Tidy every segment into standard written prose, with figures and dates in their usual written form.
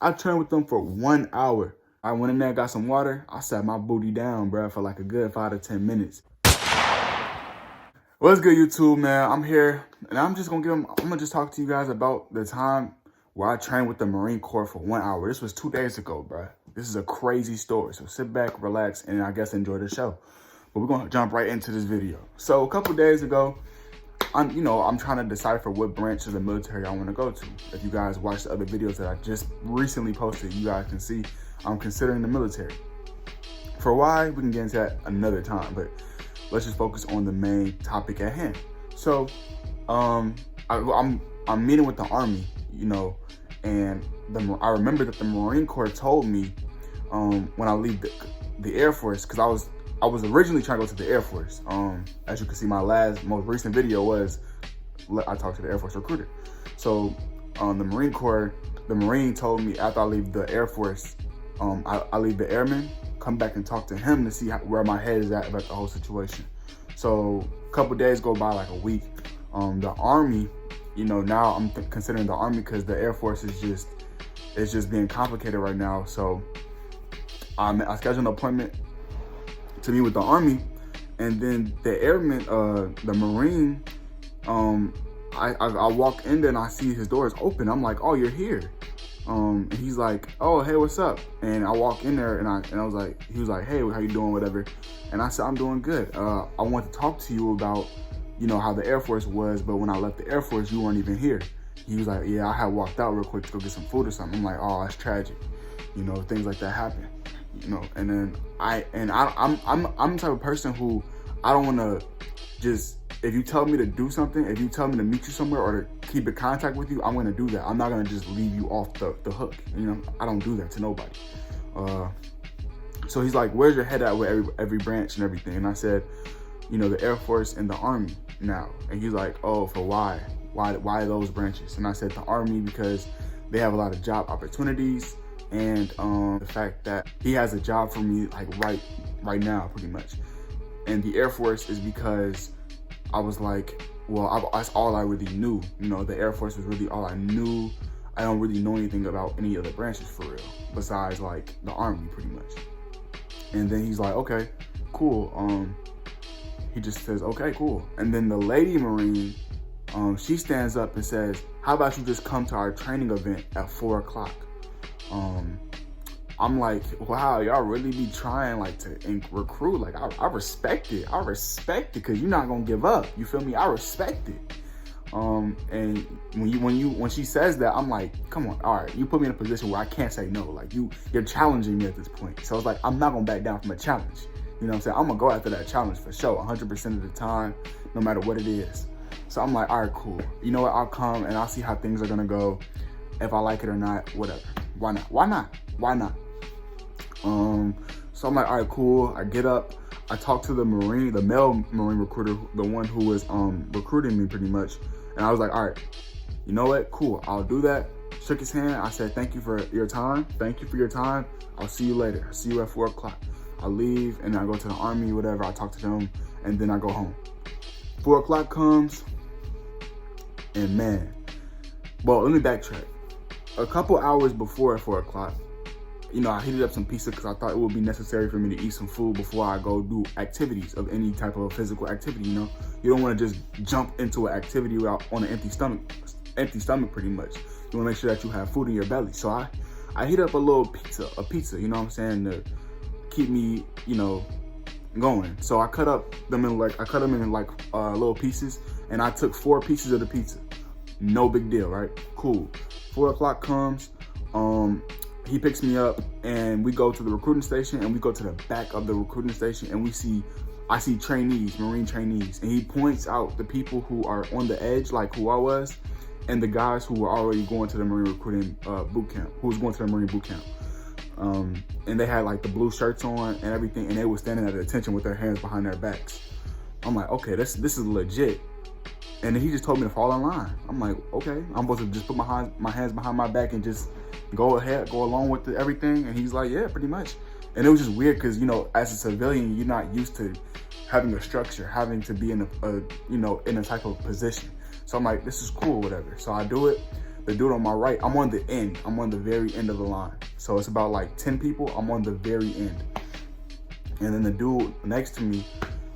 I trained with them for 1 hour. I went in there, got some water. I sat my booty down, bro, for like a good 5 to 10 minutes. What's good, YouTube, man? I'm here, and I'm gonna just talk to you guys about the time where I trained with the Marine Corps for 1 hour. This was 2 days ago, bro. This is a crazy story. So sit back, relax, and I guess enjoy the show. But we're gonna jump right into this video. So a couple days ago, I'm trying to decipher what branch of the military I want to go to. If you guys watch the other videos that I just recently posted, you guys can see I'm considering the military. For why, we can get into that another time, but let's just focus on the main topic at hand. So, I'm meeting with the Army, and I remember that the Marine Corps told me when I leave the Air Force, because I was originally trying to go to the Air Force. As you can see, my most recent video was I talked to the Air Force recruiter. So the Marine Corps, the Marine told me after I leave the Air Force, I leave the airman, come back and talk to him to see where my head is at about the whole situation. So a couple days go by, like a week. The Army, now I'm considering the Army because the Air Force is just being complicated right now. So I scheduled an appointment to meet with the Army, and then the airman, the Marine, I walk in there and I see his door is open. I'm like, oh, you're here. And he's like, oh, hey, what's up? And I walk in there and I was like, he was like, hey, how you doing, whatever. And I said, I'm doing good. I want to talk to you about, how the Air Force was, but when I left the Air Force, you weren't even here. He was like, yeah, I had walked out real quick to go get some food or something. I'm like, oh, that's tragic. Things like that happen. And then I'm the type of person who I don't want to just, if you tell me to do something, if you tell me to meet you somewhere or to keep in contact with you, I'm going to do that. I'm not going to just leave you off the hook. I don't do that to nobody. So he's like, where's your head at with every branch and everything? And I said, the Air Force and the Army now. And he's like, oh, for why? Why those branches? And I said the Army because they have a lot of job opportunities. And the fact that he has a job for me like right now, pretty much. And the Air Force is because I was like, well, that's all I really knew. The Air Force was really all I knew. I don't really know anything about any other branches for real, besides like the Army, pretty much. And then he's like, okay, cool. He just says, okay, cool. And then the lady Marine, she stands up and says, how about you just come to our training event at 4 o'clock? I'm like, wow, y'all really be trying like to recruit. Like I respect it. I respect it because you're not gonna give up. You feel me? I respect it. And when she says that, I'm like, come on, all right, you put me in a position where I can't say no. Like you're challenging me at this point. So it's like, I'm not gonna back down from a challenge. You know what I'm saying? I'm gonna go after that challenge for sure, 100% of the time, no matter what it is. So I'm like, all right, cool. You know what? I'll come and I'll see how things are gonna go. If I like it or not, whatever. Why not? Why not? Why not? So I'm like, all right, cool. I get up. I talk to the male Marine recruiter, the one who was recruiting me pretty much. And I was like, all right, you know what? Cool. I'll do that. Shook his hand. I said, thank you for your time. Thank you for your time. I'll see you later. I'll see you at 4 o'clock. I leave and I go to the Army, whatever. I talk to them and then I go home. 4 o'clock comes and man, well, let me backtrack. A couple hours before 4 o'clock, I heated up some pizza because I thought it would be necessary for me to eat some food before I go do activities of any type of physical activity. You don't want to just jump into an activity on an empty stomach pretty much. You want to make sure that you have food in your belly. So I heat up a pizza, you know what I'm saying, to keep me, going. So I cut them in little pieces, and I took 4 pieces of the pizza. No big deal, right? Cool. 4 o'clock comes, he picks me up and we go to the recruiting station, and we go to the back of the recruiting station and I see trainees, Marine trainees, and he points out the people who are on the edge, like who I was, and the guys who were already going to the Marine recruiting boot camp, who was going to the Marine boot camp. And they had like the blue shirts on and everything, and they were standing at attention with their hands behind their backs. I'm like, okay, this is legit. And then he just told me to fall in line. I'm like, okay, I'm supposed to just put my hands behind my back and just go along with everything. And he's like, yeah, pretty much. And it was just weird because, as a civilian, you're not used to having a structure, having to be in a type of position. So I'm like, this is cool, whatever. So I do it. the dude on my right, I'm on the end. I'm on the very end of the line. So it's about like 10 people. I'm on the very end. And then the dude next to me,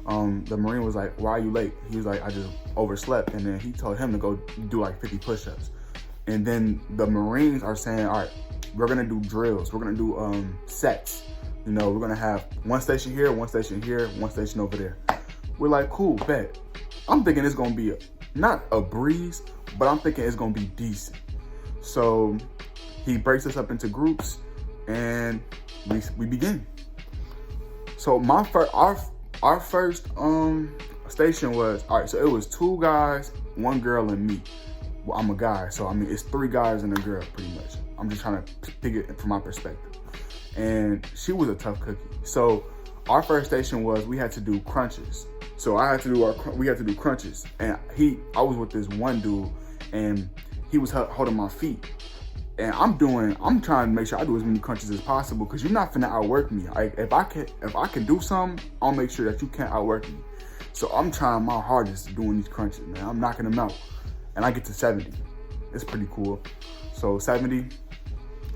the Marine was like, why are you late? He was like, I just overslept. And then he told him to go do like 50 push-ups. And then the Marines are saying, all right, we're gonna do drills. We're gonna do sets. You know, we're gonna have one station here, one station here, one station over there. We're like, cool, bet. I'm thinking it's gonna be not a breeze, but I'm thinking it's gonna be decent. So he breaks us up into groups and we begin. So our first station was, all right, so it was 2 guys, 1 girl, and me. Well, I'm a guy, so I mean, it's 3 guys and a girl, pretty much. I'm just trying to pick it from my perspective. And she was a tough cookie. So our first station was, we had to do crunches. So we had to do crunches. And I was with this one dude, and he was holding my feet. And I'm trying to make sure I do as many crunches as possible, because you're not finna outwork me. Like, if I can do something, I'll make sure that you can't outwork me. So I'm trying my hardest doing these crunches, man. I'm knocking them out. And I get to 70. It's pretty cool. So 70,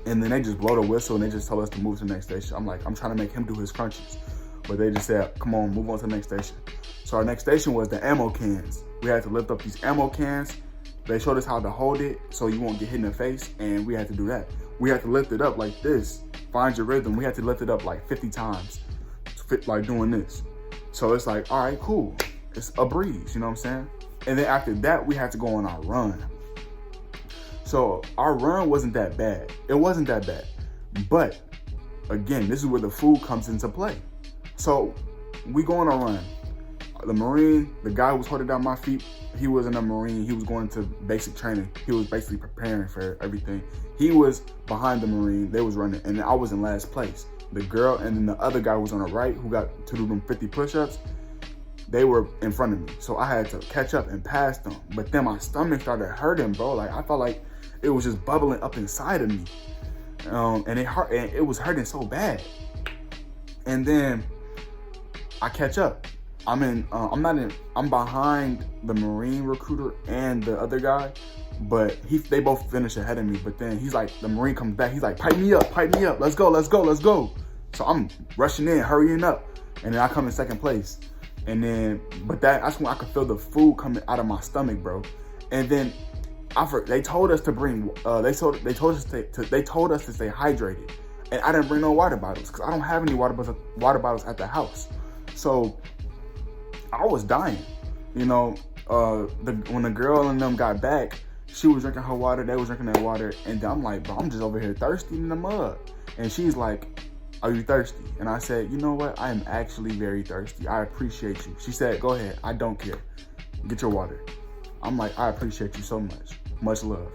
and then they just blow the whistle and they just tell us to move to the next station. I'm trying to make him do his crunches. But they just said, come on, move on to the next station. So our next station was the ammo cans. We had to lift up these ammo cans. They showed us how to hold it so you won't get hit in the face, and we had to do that. We had to lift it up like this. Find your rhythm. We had to lift it up like 50 times, like doing this. So it's like, all right, cool. It's a breeze, you know what I'm saying? And then after that, we had to go on our run. So our run wasn't that bad. It wasn't that bad. But again, this is where the food comes into play. So we go on a run. The Marine, the guy who was holding down my feet, he wasn't a Marine. He was going to basic training. He was basically preparing for everything. He was behind the Marine. They was running, and I was in last place. The girl and then the other guy was on the right, who got to do them 50 push-ups. They were in front of me. So I had to catch up and pass them. But then my stomach started hurting, bro. Like, I felt like it was just bubbling up inside of me. And it was hurting so bad. And then I catch up. I'm behind the Marine recruiter and the other guy, but they both finish ahead of me. But then the Marine comes back. He's like, pipe me up, let's go. So I'm rushing in, hurrying up, and then I come in second place. And then, that's when I could feel the food coming out of my stomach, bro. And then they told us to bring, they told us to stay hydrated, and I didn't bring no water bottles because I don't have any water bottles at the house. So I was dying, you know. When the girl and them got back, she was drinking her water, they was drinking their water, and I'm like, bro, I'm just over here thirsty in the mud. And she's like, are you thirsty? And I said, you know what? I am actually very thirsty. I appreciate you. She said, go ahead. I don't care. Get your water. I'm like, I appreciate you so much. Much love.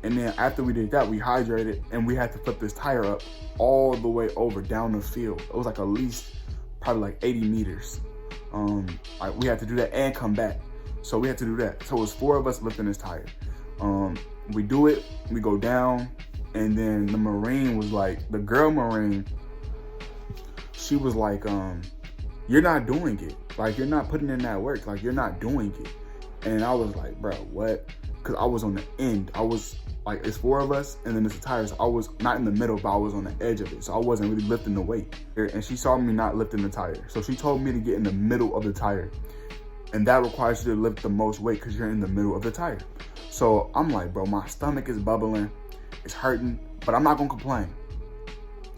And then after we did that, we hydrated, and we had to flip this tire up all the way over down the field. It was like at least probably like 80 meters. We had to do that and come back. So we had to do that. So it was 4 of us lifting this tire. We do it, we go down, and then the Marine was like, the girl Marine, she was like, you're not doing it. Like, you're not putting in that work. Like, you're not doing it. And I was like, bro, what? Because I was on the end. I was like, it's 4 of us, and then it's the tires. I was not in the middle, but I was on the edge of it. So I wasn't really lifting the weight. And she saw me not lifting the tire. So she told me to get in the middle of the tire. And that requires you to lift the most weight because you're in the middle of the tire. So I'm like, bro, my stomach is bubbling. It's hurting, but I'm not going to complain.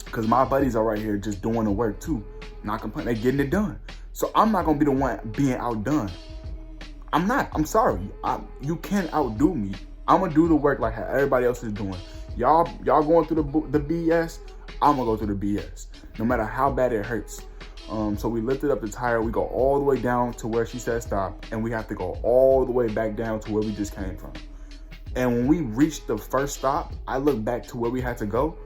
Because my buddies are right here just doing the work too. Not complaining. They're getting it done. So I'm not going to be the one being outdone. I'm not. I'm sorry. You can't outdo me. I'm going to do the work like how everybody else is doing. Y'all going through the BS, I'm going to go through the BS. No matter how bad it hurts. So we lifted up the tire. We go all the way down to where she said stop. And we have to go all the way back down to where we just came from. And when we reached the first stop, I look back to where we had to go.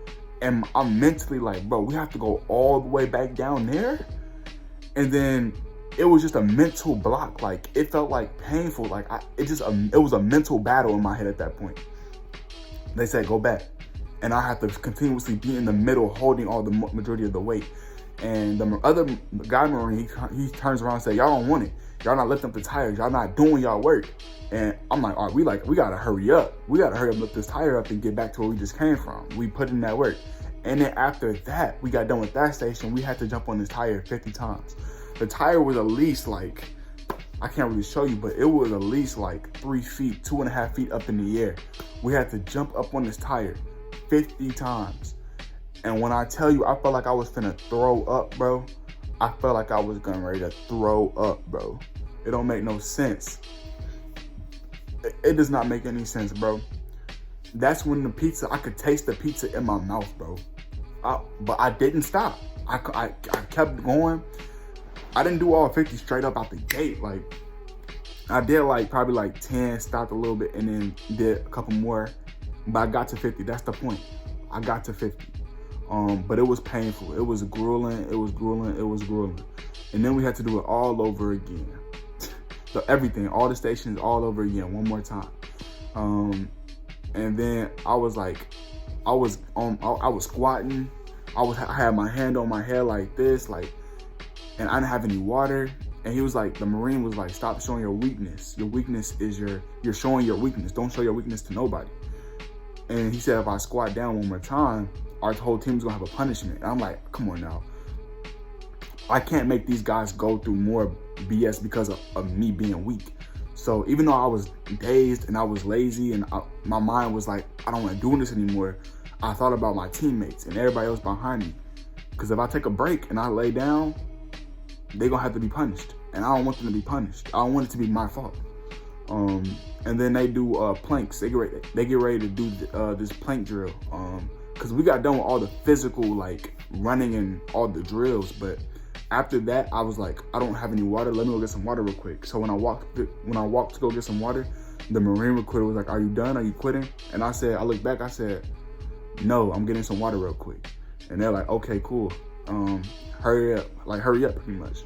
And I'm mentally like, bro, we have to go all the way back down there? And then it was just a mental block. Like, it felt like painful. Like, it was a mental battle in my head at that point. They said, go back. And I had to continuously be in the middle, holding all the majority of the weight. And the other guy Marine, he turns around and says, y'all don't want it. Y'all not lifting up the tires. Y'all not doing y'all work. And I'm like, all right, we gotta hurry up. We gotta hurry up, lift this tire up and get back to where we just came from. We put in that work. And then after that, we got done with that station. We had to jump on this tire 50 times. The tire was at least like, I can't really show you, but it was at least like 3 feet, 2.5 feet up in the air. We had to jump up on this tire 50 times. And when I tell you, I felt like I was finna throw up, bro. I felt like I was getting ready to throw up, bro. It don't make no sense. It does not make any sense, bro. That's when the pizza, I could taste the pizza in my mouth, bro. But I didn't stop. I kept going. I didn't do all 50 straight up out the gate. Like, I did like probably like 10, stopped a little bit, and then did a couple more. But I got to 50. That's the point. I got to 50. But it was painful. It was grueling. It was grueling. It was grueling. And then we had to do it all over again. So everything, all the stations, all over again, one more time. And then I was like, I was squatting. I had my hand on my head like this, like, and I didn't have any water. And he was like, the Marine was like, stop showing your weakness. Your weakness is you're showing your weakness. Don't show your weakness to nobody. And he said, if I squat down one more time, our whole team's gonna have a punishment. And I'm like, come on now. I can't make these guys go through more BS because of me being weak. So even though I was dazed and I was lazy and my mind was like, I don't want to do this anymore, I thought about my teammates and everybody else behind me. Because if I take a break and I lay down, they're going to have to be punished. And I don't want them to be punished. I don't want it to be my fault. And then they do planks. They get ready to do this plank drill. Because we got done with all the physical, like, running and all the drills. But after that, I was like, I don't have any water. Let me go get some water real quick. So when I walked to go get some water, the Marine recruiter was like, are you done? Are you quitting? And I looked back, I said, no, I'm getting some water real quick. And they're like, okay, cool. Hurry up pretty much.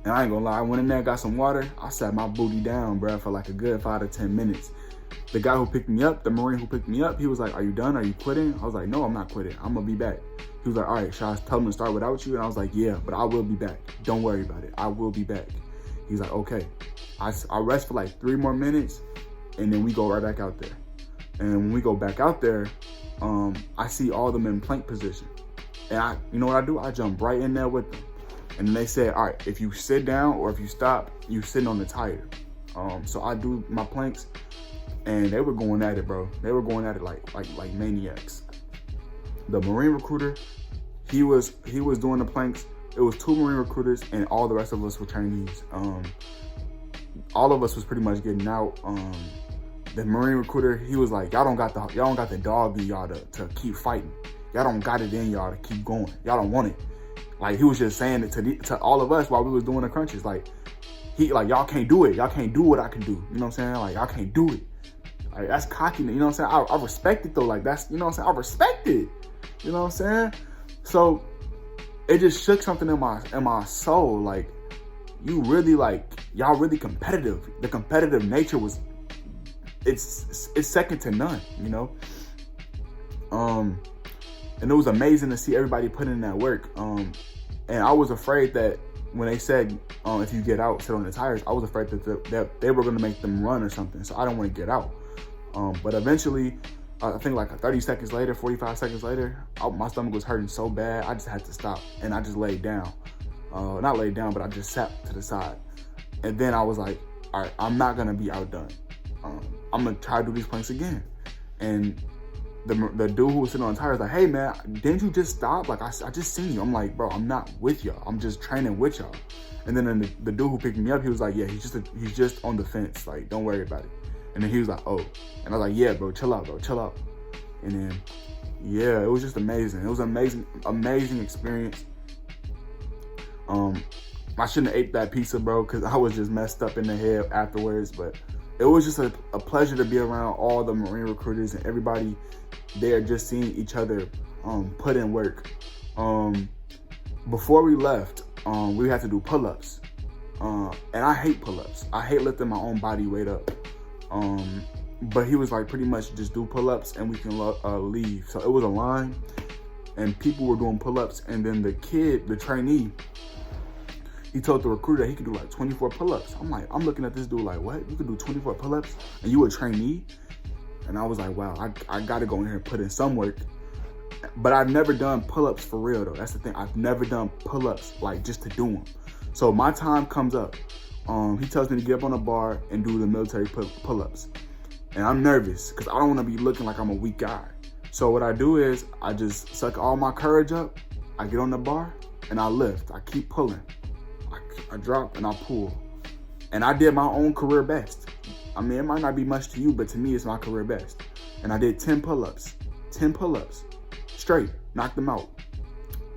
And I ain't gonna lie, I went in there, got some water. I sat my booty down, bro, for like a good 5 to 10 minutes. The guy who picked me up, the Marine who picked me up, he was like, are you done? Are you quitting? I was like, no, I'm not quitting. I'm gonna be back. He was like, all right, should I tell him to start without you? And I was like, yeah, but I will be back. Don't worry about it. I will be back. He's like, okay. I rest for like 3 more minutes, and then we go right back out there. And when we go back out there, I see all of them in plank position. And you know what I do? I jump right in there with them. And they said, all right, if you sit down or if you stop, you sitting on the tire. So I do my planks, and they were going at it, bro. They were going at it like maniacs. The Marine recruiter, he was doing the planks. It was 2 Marine recruiters, and all the rest of us were trainees. All of us was pretty much getting out. The Marine recruiter, he was like, y'all don't got the dog in y'all to keep fighting. Y'all don't got it in y'all to keep going. Y'all don't want it. Like, he was just saying it to all of us while we was doing the crunches. Like, y'all can't do it. Y'all can't do what I can do. You know what I'm saying? Like, y'all can't do it. Like, that's cocky. You know what I'm saying? I respect it though. Like, that's, you know what I'm saying? I respect it. You know what I'm saying? So it just shook something in my soul. Like, you really, like, y'all really competitive. The competitive nature was, it's second to none, you know? And it was amazing to see everybody put in that work. And I was afraid that when they said, if you get out, sit on the tires, I was afraid that they were going to make them run or something. So I don't want to get out. But eventually, I think like 30 seconds later, 45 seconds later, my stomach was hurting so bad, I just had to stop. And I just laid down. Not laid down, but I just sat to the side. And then I was like, all right, I'm not going to be outdone. I'm going to try to do these planks again. And the dude who was sitting on the tire was like, hey man, didn't you just stop? Like, I just seen you. I'm like, bro, I'm not with y'all. I'm just training with y'all. And then the dude who picked me up, he was like, yeah, he's just on the fence. Like, don't worry about it. And then he was like, oh. And I was like, yeah, bro, chill out, bro, chill out. And then, yeah, it was just amazing. It was an amazing experience. I shouldn't have ate that pizza, bro, because I was just messed up in the head afterwards. But it was just a pleasure to be around all the Marine recruiters and everybody there, just seeing each other put in work. Before we left, we had to do pull-ups. And I hate pull-ups. I hate lifting my own body weight up. But he was like, pretty much just do pull-ups and we can leave. So it was a line. and people were doing pull-ups, and then the kid, the trainee, he told the recruiter that he could do like 24 pull-ups. I'm looking at this dude like, what? You could do 24 pull-ups and you a trainee? And I was like, wow, I gotta go in here and put in some work. But I've never done pull-ups for real though. That's the thing. I've never done pull-ups like just to do them. So my time comes up. He tells me to get up on a bar and do the military pull-ups. And I'm nervous because I don't want to be looking like I'm a weak guy. So what I do is I just suck all my courage up. I get on the bar and I lift. I keep pulling. I drop and I pull. And I did my own career best. I mean, it might not be much to you, but to me, it's my career best. And I did 10 pull-ups. 10 pull-ups. Straight. Knocked them out.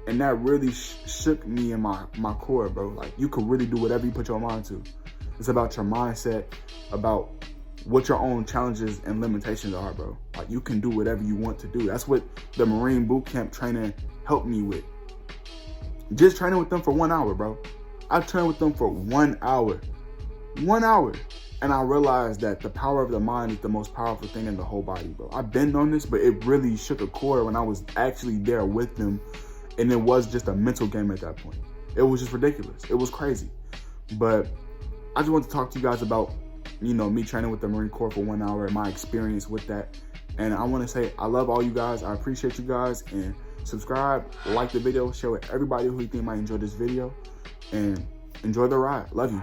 And that really shook me in my core, bro. Like, you could really do whatever you put your mind to. It's about your mindset, about what your own challenges and limitations are, bro. Like, you can do whatever you want to do. That's what the Marine boot camp training helped me with. Just training with them for 1 hour, bro. I trained with them for 1 hour. 1 hour. And I realized that the power of the mind is the most powerful thing in the whole body, bro. I've been on this, but it really shook a chord when I was actually there with them. And it was just a mental game at that point. It was just ridiculous. It was crazy. But I just want to talk to you guys about, you know, me training with the Marine Corps for 1 hour and my experience with that. And I want to say I love all you guys. I appreciate you guys. And subscribe, like the video, share with everybody who you think might enjoy this video. And enjoy the ride. Love you.